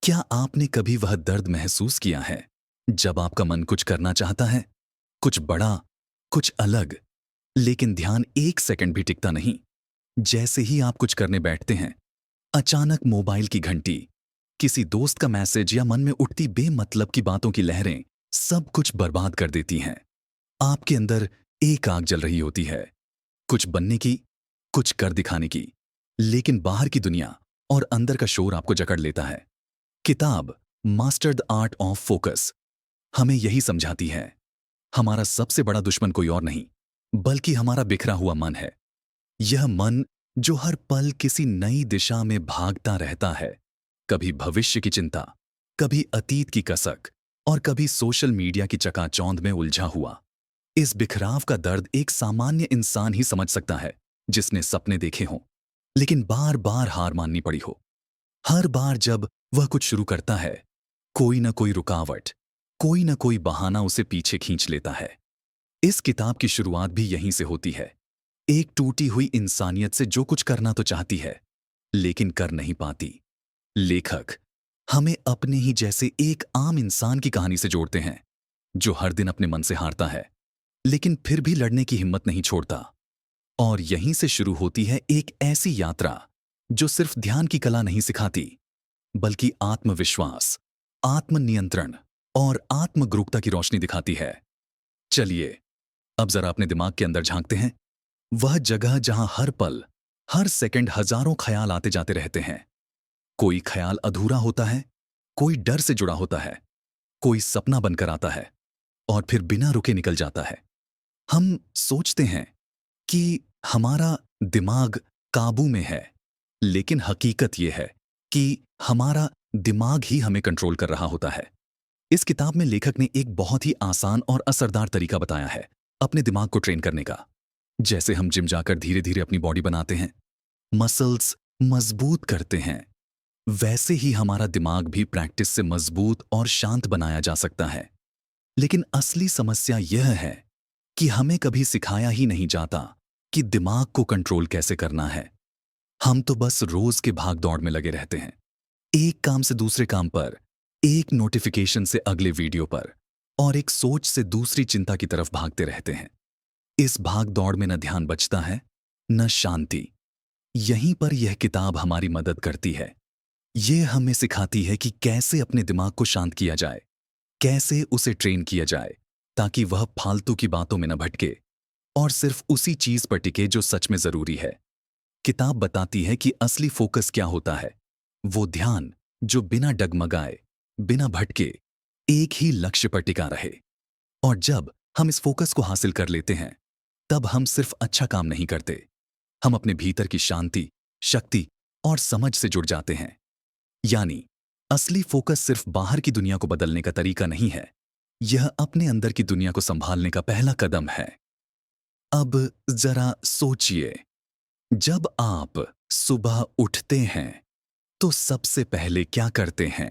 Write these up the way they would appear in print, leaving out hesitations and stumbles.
क्या आपने कभी वह दर्द महसूस किया है जब आपका मन कुछ करना चाहता है, कुछ बड़ा, कुछ अलग, लेकिन ध्यान एक सेकंड भी टिकता नहीं। जैसे ही आप कुछ करने बैठते हैं, अचानक मोबाइल की घंटी, किसी दोस्त का मैसेज या मन में उठती बेमतलब की बातों की लहरें सब कुछ बर्बाद कर देती हैं। आपके अंदर एक आग जल रही होती है, कुछ बनने की, कुछ कर दिखाने की, लेकिन बाहर की दुनिया और अंदर का शोर आपको जकड़ लेता है। किताब master the art of focus हमें यही समझाती है। हमारा सबसे बड़ा दुश्मन कोई और नहीं, बल्कि हमारा बिखरा हुआ मन है। यह मन जो हर पल किसी नई दिशा में भागता रहता है, कभी भविष्य की चिंता, कभी अतीत की कसक और कभी सोशल मीडिया की चकाचौंध में उलझा हुआ। इस बिखराव का दर्द एक सामान्य इंसान ही समझ सकता है, जिसने सपने देखे हों, लेकिन बार बार हार माननी पड़ी हो। हर बार जब वह कुछ शुरू करता है, कोई ना कोई रुकावट, कोई ना कोई बहाना उसे पीछे खींच लेता है। इस किताब की शुरुआत भी यहीं से होती है, एक टूटी हुई इंसानियत से जो कुछ करना तो चाहती है, लेकिन कर नहीं पाती। लेखक हमें अपने ही जैसे एक आम इंसान की कहानी से जोड़ते हैं, जो हर दिन अपने मन से हारता है, लेकिन फिर भी लड़ने की हिम्मत नहीं छोड़ता। और यहीं से शुरू होती है एक ऐसी यात्रा जो सिर्फ ध्यान की कला नहीं सिखाती, बल्कि आत्मविश्वास, आत्मनियंत्रण और आत्मगरुकता की रोशनी दिखाती है। चलिए, अब जरा अपने दिमाग के अंदर झांकते हैं, वह जगह जहां हर पल, हर सेकंड हजारों ख्याल आते जाते रहते हैं। कोई ख्याल अधूरा होता है, कोई डर से जुड़ा होता है, कोई सपना बनकर आता है और फिर बिना रुके निकल जाता है। हम सोचते हैं कि हमारा दिमाग काबू में है, लेकिन हकीकत यह है कि हमारा दिमाग ही हमें कंट्रोल कर रहा होता है। इस किताब में लेखक ने एक बहुत ही आसान और असरदार तरीका बताया है अपने दिमाग को ट्रेन करने का। जैसे हम जिम जाकर धीरे धीरे अपनी बॉडी बनाते हैं, मसल्स मजबूत करते हैं, वैसे ही हमारा दिमाग भी प्रैक्टिस से मजबूत और शांत बनाया जा सकता है। लेकिन असली समस्या यह है कि हमें कभी सिखाया ही नहीं जाता कि दिमाग को कंट्रोल कैसे करना है। हम तो बस रोज के भाग दौड़ में लगे रहते हैं, एक काम से दूसरे काम पर, एक नोटिफिकेशन से अगले वीडियो पर, और एक सोच से दूसरी चिंता की तरफ भागते रहते हैं। इस भाग दौड़ में न ध्यान बचता है, न शांति। यहीं पर यह किताब हमारी मदद करती है। यह हमें सिखाती है कि कैसे अपने दिमाग को शांत किया जाए, कैसे उसे ट्रेन किया जाए, ताकि वह फालतू की बातों में न भटके और सिर्फ उसी चीज पर टिके जो सच में जरूरी है। किताब बताती है कि असली फोकस क्या होता है। वो ध्यान जो बिना डगमगाए, बिना भटके, एक ही लक्ष्य पर टिका रहे। और जब हम इस फोकस को हासिल कर लेते हैं, तब हम सिर्फ अच्छा काम नहीं करते, हम अपने भीतर की शांति, शक्ति और समझ से जुड़ जाते हैं। यानी असली फोकस सिर्फ बाहर की दुनिया को बदलने का तरीका नहीं है, यह अपने अंदर की दुनिया को संभालने का पहला कदम है। अब जरा सोचिए, जब आप सुबह उठते हैं तो सबसे पहले क्या करते हैं?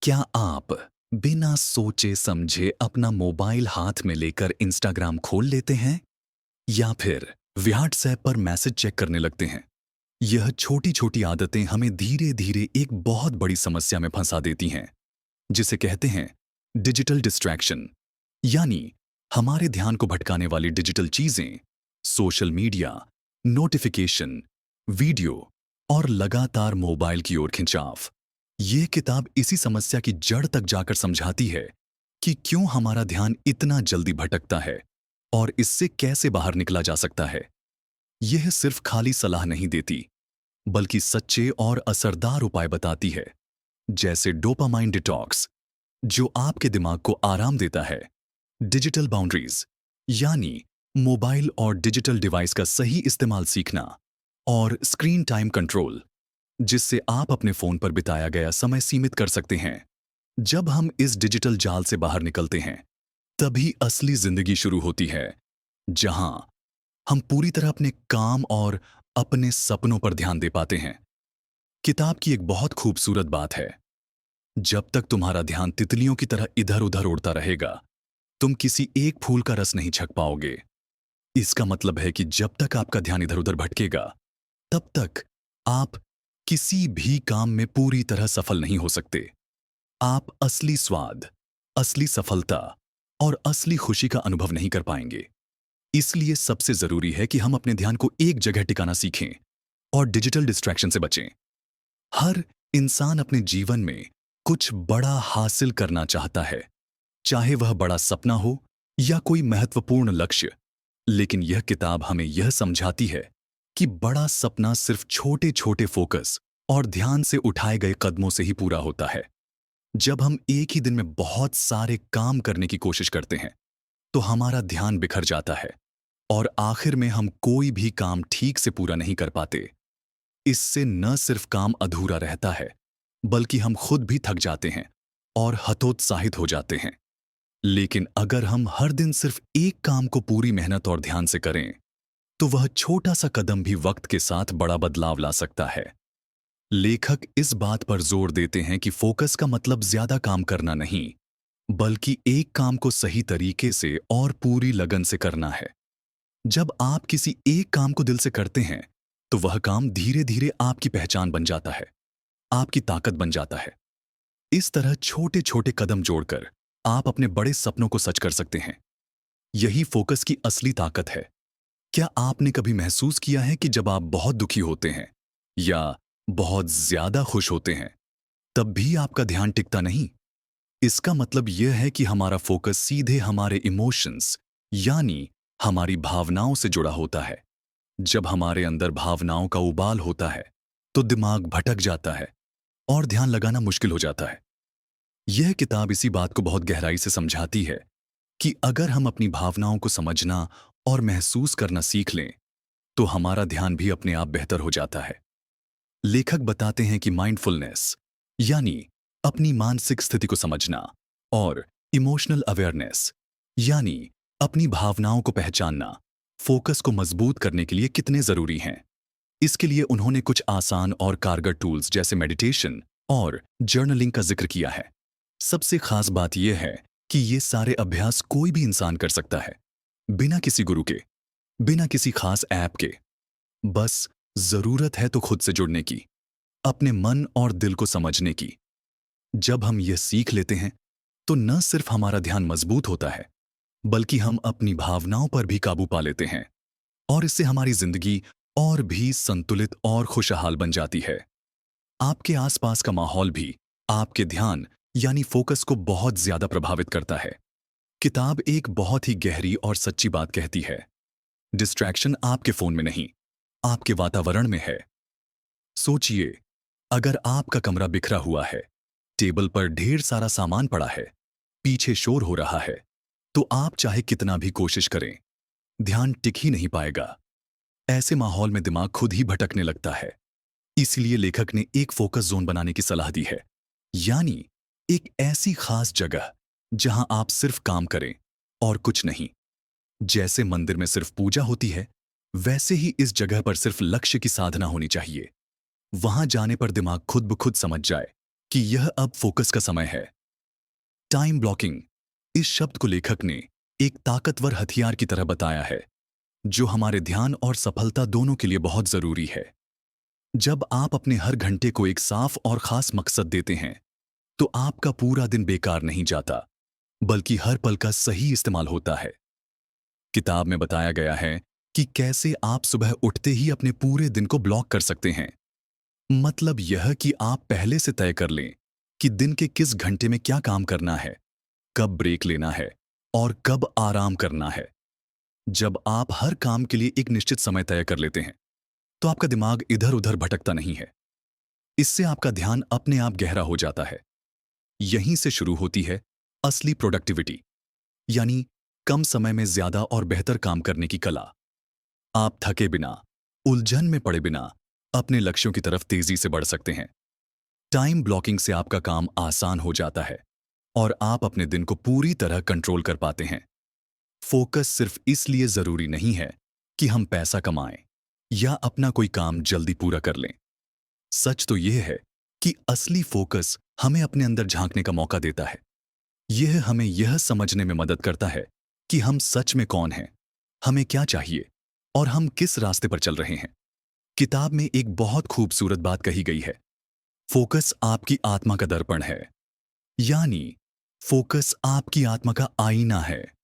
क्या आप बिना सोचे समझे अपना मोबाइल हाथ में लेकर इंस्टाग्राम खोल लेते हैं, या फिर व्हाट्सएप पर मैसेज चेक करने लगते हैं? यह छोटी छोटी आदतें हमें धीरे धीरे एक बहुत बड़ी समस्या में फंसा देती हैं, जिसे कहते हैं डिजिटल डिस्ट्रैक्शन। यानी हमारे ध्यान को भटकाने वाली डिजिटल चीजें, सोशल मीडिया, नोटिफिकेशन, वीडियो और लगातार मोबाइल की ओर खिंचाव। ये किताब इसी समस्या की जड़ तक जाकर समझाती है कि क्यों हमारा ध्यान इतना जल्दी भटकता है और इससे कैसे बाहर निकला जा सकता है। यह सिर्फ खाली सलाह नहीं देती, बल्कि सच्चे और असरदार उपाय बताती है, जैसे डोपामाइन डिटॉक्स, जो आपके दिमाग को आराम देता है, डिजिटल बाउंड्रीज, यानी मोबाइल और डिजिटल डिवाइस का सही इस्तेमाल सीखना, और स्क्रीन टाइम कंट्रोल, जिससे आप अपने फोन पर बिताया गया समय सीमित कर सकते हैं। जब हम इस डिजिटल जाल से बाहर निकलते हैं, तभी असली जिंदगी शुरू होती है, जहां हम पूरी तरह अपने काम और अपने सपनों पर ध्यान दे पाते हैं। किताब की एक बहुत खूबसूरत बात है, जब तक तुम्हारा ध्यान तितलियों की तरह इधर उधर उड़ता रहेगा, तुम किसी एक फूल का रस नहीं छक पाओगे। इसका मतलब है कि जब तक आपका ध्यान इधर उधर भटकेगा, तब तक आप किसी भी काम में पूरी तरह सफल नहीं हो सकते। आप असली स्वाद, असली सफलता और असली खुशी का अनुभव नहीं कर पाएंगे। इसलिए सबसे जरूरी है कि हम अपने ध्यान को एक जगह टिकाना सीखें और डिजिटल डिस्ट्रैक्शन से बचें। हर इंसान अपने जीवन में कुछ बड़ा हासिल करना चाहता है, चाहे वह बड़ा सपना हो या कोई महत्वपूर्ण लक्ष्य। लेकिन यह किताब हमें यह समझाती है कि बड़ा सपना सिर्फ छोटे छोटे फोकस और ध्यान से उठाए गए कदमों से ही पूरा होता है। जब हम एक ही दिन में बहुत सारे काम करने की कोशिश करते हैं, तो हमारा ध्यान बिखर जाता है और आखिर में हम कोई भी काम ठीक से पूरा नहीं कर पाते। इससे न सिर्फ काम अधूरा रहता है, बल्कि हम खुद भी थक जाते हैं और हतोत्साहित हो जाते हैं। लेकिन अगर हम हर दिन सिर्फ एक काम को पूरी मेहनत और ध्यान से करें, तो वह छोटा सा कदम भी वक्त के साथ बड़ा बदलाव ला सकता है। लेखक इस बात पर जोर देते हैं कि फोकस का मतलब ज्यादा काम करना नहीं, बल्कि एक काम को सही तरीके से और पूरी लगन से करना है। जब आप किसी एक काम को दिल से करते हैं, तो वह काम धीरे धीरे आपकी पहचान बन जाता है, आपकी ताकत बन जाता है। इस तरह छोटे छोटे कदम जोड़कर आप अपने बड़े सपनों को सच कर सकते हैं। यही फोकस की असली ताकत है। क्या आपने कभी महसूस किया है कि जब आप बहुत दुखी होते हैं या बहुत ज्यादा खुश होते हैं, तब भी आपका ध्यान टिकता नहीं? इसका मतलब यह है कि हमारा फोकस सीधे हमारे इमोशंस, यानी हमारी भावनाओं से जुड़ा होता है। जब हमारे अंदर भावनाओं का उबाल होता है, तो दिमाग भटक जाता है और ध्यान लगाना मुश्किल हो जाता है। यह किताब इसी बात को बहुत गहराई से समझाती है कि अगर हम अपनी भावनाओं को समझना और महसूस करना सीख लें, तो हमारा ध्यान भी अपने आप बेहतर हो जाता है। लेखक बताते हैं कि माइंडफुलनेस, यानी अपनी मानसिक स्थिति को समझना, और इमोशनल अवेयरनेस, यानी अपनी भावनाओं को पहचानना, फोकस को मजबूत करने के लिए कितने जरूरी हैं। इसके लिए उन्होंने कुछ आसान और कारगर टूल्स जैसे मेडिटेशन और जर्नलिंग का जिक्र किया है। सबसे खास बात यह है कि ये सारे अभ्यास कोई भी इंसान कर सकता है, बिना किसी गुरु के, बिना किसी खास ऐप के। बस जरूरत है तो खुद से जुड़ने की, अपने मन और दिल को समझने की। जब हम यह सीख लेते हैं, तो न सिर्फ हमारा ध्यान मजबूत होता है, बल्कि हम अपनी भावनाओं पर भी काबू पा लेते हैं, और इससे हमारी जिंदगी और भी संतुलित और खुशहाल बन जाती है। आपके आसपास का माहौल भी आपके ध्यान, यानी फोकस को बहुत ज्यादा प्रभावित करता है। किताब एक बहुत ही गहरी और सच्ची बात कहती है। डिस्ट्रैक्शन आपके फोन में नहीं, आपके वातावरण में है। सोचिए, अगर आपका कमरा बिखरा हुआ है, टेबल पर ढेर सारा सामान पड़ा है, पीछे शोर हो रहा है, तो आप चाहे कितना भी कोशिश करें, ध्यान टिक ही नहीं पाएगा। ऐसे माहौल में दिमाग खुद ही भटकने लगता है। इसलिए लेखक ने एक फोकस जोन बनाने की सलाह दी है, यानी एक ऐसी खास जगह जहां आप सिर्फ काम करें और कुछ नहीं। जैसे मंदिर में सिर्फ पूजा होती है, वैसे ही इस जगह पर सिर्फ लक्ष्य की साधना होनी चाहिए। वहां जाने पर दिमाग खुद ब खुद समझ जाए कि यह अब फोकस का समय है। टाइम ब्लॉकिंग, इस शब्द को लेखक ने एक ताकतवर हथियार की तरह बताया है, जो हमारे ध्यान और सफलता दोनों के लिए बहुत जरूरी है। जब आप अपने हर घंटे को एक साफ और खास मकसद देते हैं, तो आपका पूरा दिन बेकार नहीं जाता, बल्कि हर पल का सही इस्तेमाल होता है। किताब में बताया गया है कि कैसे आप सुबह उठते ही अपने पूरे दिन को ब्लॉक कर सकते हैं। मतलब यह कि आप पहले से तय कर लें कि दिन के किस घंटे में क्या काम करना है, कब ब्रेक लेना है और कब आराम करना है। जब आप हर काम के लिए एक निश्चित समय तय कर लेते हैं, तो आपका दिमाग इधर उधर भटकता नहीं है। इससे आपका ध्यान अपने आप गहरा हो जाता है। यहीं से शुरू होती है असली प्रोडक्टिविटी, यानी कम समय में ज्यादा और बेहतर काम करने की कला। आप थके बिना, उलझन में पड़े बिना अपने लक्ष्यों की तरफ तेजी से बढ़ सकते हैं। टाइम ब्लॉकिंग से आपका काम आसान हो जाता है और आप अपने दिन को पूरी तरह कंट्रोल कर पाते हैं। फोकस सिर्फ इसलिए जरूरी नहीं है कि हम पैसा कमाएं या अपना कोई काम जल्दी पूरा कर लें। सच तो यह है कि असली फोकस हमें अपने अंदर झांकने का मौका देता है। यह हमें यह समझने में मदद करता है कि हम सच में कौन हैं, हमें क्या चाहिए और हम किस रास्ते पर चल रहे हैं। किताब में एक बहुत खूबसूरत बात कही गई है। फोकस आपकी आत्मा का दर्पण है। यानी फोकस आपकी आत्मा का आईना है।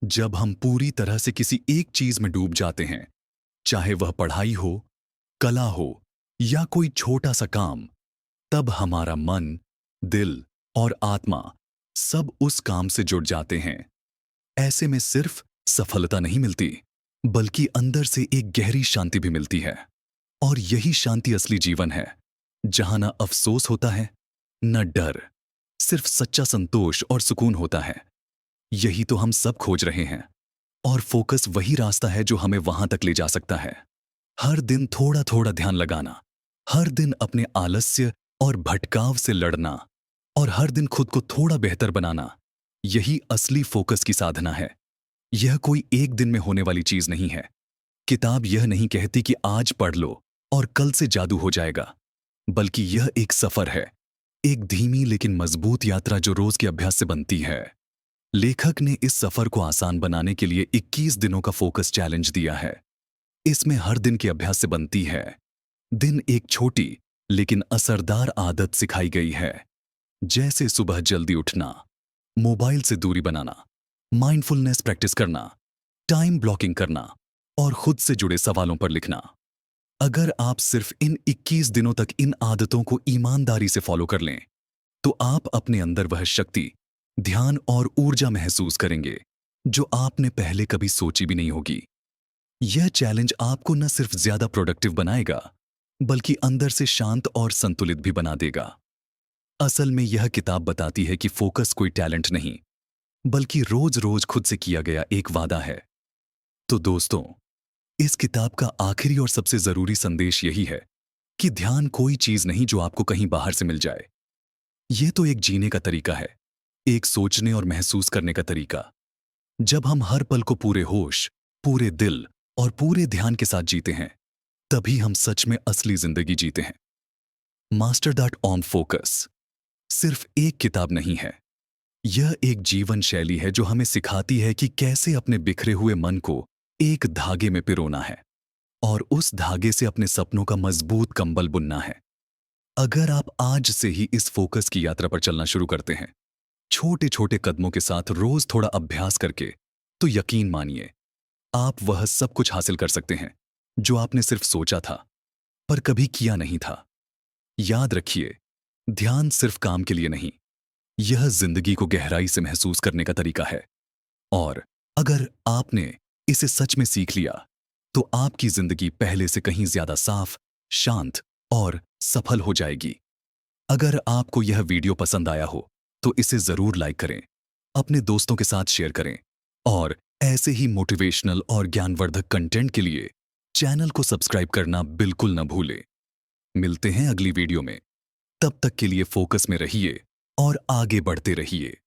जब हम पूरी तरह से किसी एक चीज में डूब जाते हैं, चाहे वह पढ़ाई हो, कला हो या कोई छोटा सा काम, तब हमारा मन, दिल और आत्मा सब उस काम से जुड़ जाते हैं। ऐसे में सिर्फ सफलता नहीं मिलती, बल्कि अंदर से एक गहरी शांति भी मिलती है। और यही शांति असली जीवन है, जहां ना अफसोस होता है, न डर, सिर्फ सच्चा संतोष और सुकून होता है। यही तो हम सब खोज रहे हैं। और फोकस वही रास्ता है जो हमें वहां तक ले जा सकता है। हर दिन थोड़ा थोड़ा ध्यान लगाना, हर दिन अपने आलस्य और भटकाव से लड़ना, और हर दिन खुद को थोड़ा बेहतर बनाना, यही असली फोकस की साधना है। यह कोई एक दिन में होने वाली चीज नहीं है। किताब यह नहीं कहती कि आज पढ़ लो और कल से जादू हो जाएगा, बल्कि यह एक सफर है, एक धीमी लेकिन मजबूत यात्रा जो रोज के अभ्यास से बनती है। लेखक ने इस सफर को आसान बनाने के लिए 21 दिनों का फोकस चैलेंज दिया है। इसमें हर दिन के अभ्यास से बनती है। दिन एक छोटी लेकिन असरदार आदत सिखाई गई है, जैसे सुबह जल्दी उठना, मोबाइल से दूरी बनाना, माइंडफुलनेस प्रैक्टिस करना, टाइम ब्लॉकिंग करना और खुद से जुड़े सवालों पर लिखना। अगर आप सिर्फ इन 21 दिनों तक इन आदतों को ईमानदारी से फॉलो कर लें, तो आप अपने अंदर वह शक्ति, ध्यान और ऊर्जा महसूस करेंगे जो आपने पहले कभी सोची भी नहीं होगी। यह चैलेंज आपको न सिर्फ ज्यादा प्रोडक्टिव बनाएगा, बल्कि अंदर से शांत और संतुलित भी बना देगा। असल में यह किताब बताती है कि फोकस कोई टैलेंट नहीं, बल्कि रोज रोज खुद से किया गया एक वादा है। तो दोस्तों, इस किताब का आखिरी और सबसे जरूरी संदेश यही है कि ध्यान कोई चीज नहीं जो आपको कहीं बाहर से मिल जाए। यह तो एक जीने का तरीका है, एक सोचने और महसूस करने का तरीका। जब हम हर पल को पूरे होश, पूरे दिल और पूरे ध्यान के साथ जीते हैं, तभी हम सच में असली जिंदगी जीते हैं। मास्टर दैट ऑन फोकस सिर्फ एक किताब नहीं है, यह एक जीवन शैली है जो हमें सिखाती है कि कैसे अपने बिखरे हुए मन को एक धागे में पिरोना है और उस धागे से अपने सपनों का मजबूत कंबल बुनना है। अगर आप आज से ही इस फोकस की यात्रा पर चलना शुरू करते हैं, छोटे छोटे कदमों के साथ रोज थोड़ा अभ्यास करके, तो यकीन मानिए, आप वह सब कुछ हासिल कर सकते हैं जो आपने सिर्फ सोचा था पर कभी किया नहीं था। याद रखिए, ध्यान सिर्फ काम के लिए नहीं, यह जिंदगी को गहराई से महसूस करने का तरीका है। और अगर आपने इसे सच में सीख लिया, तो आपकी जिंदगी पहले से कहीं ज्यादा साफ, शांत और सफल हो जाएगी। अगर आपको यह वीडियो पसंद आया हो, तो इसे जरूर लाइक करें, अपने दोस्तों के साथ शेयर करें और ऐसे ही मोटिवेशनल और ज्ञानवर्धक कंटेंट के लिए चैनल को सब्सक्राइब करना बिल्कुल न भूलें। मिलते हैं अगली वीडियो में। तब तक के लिए फोकस में रहिए और आगे बढ़ते रहिए।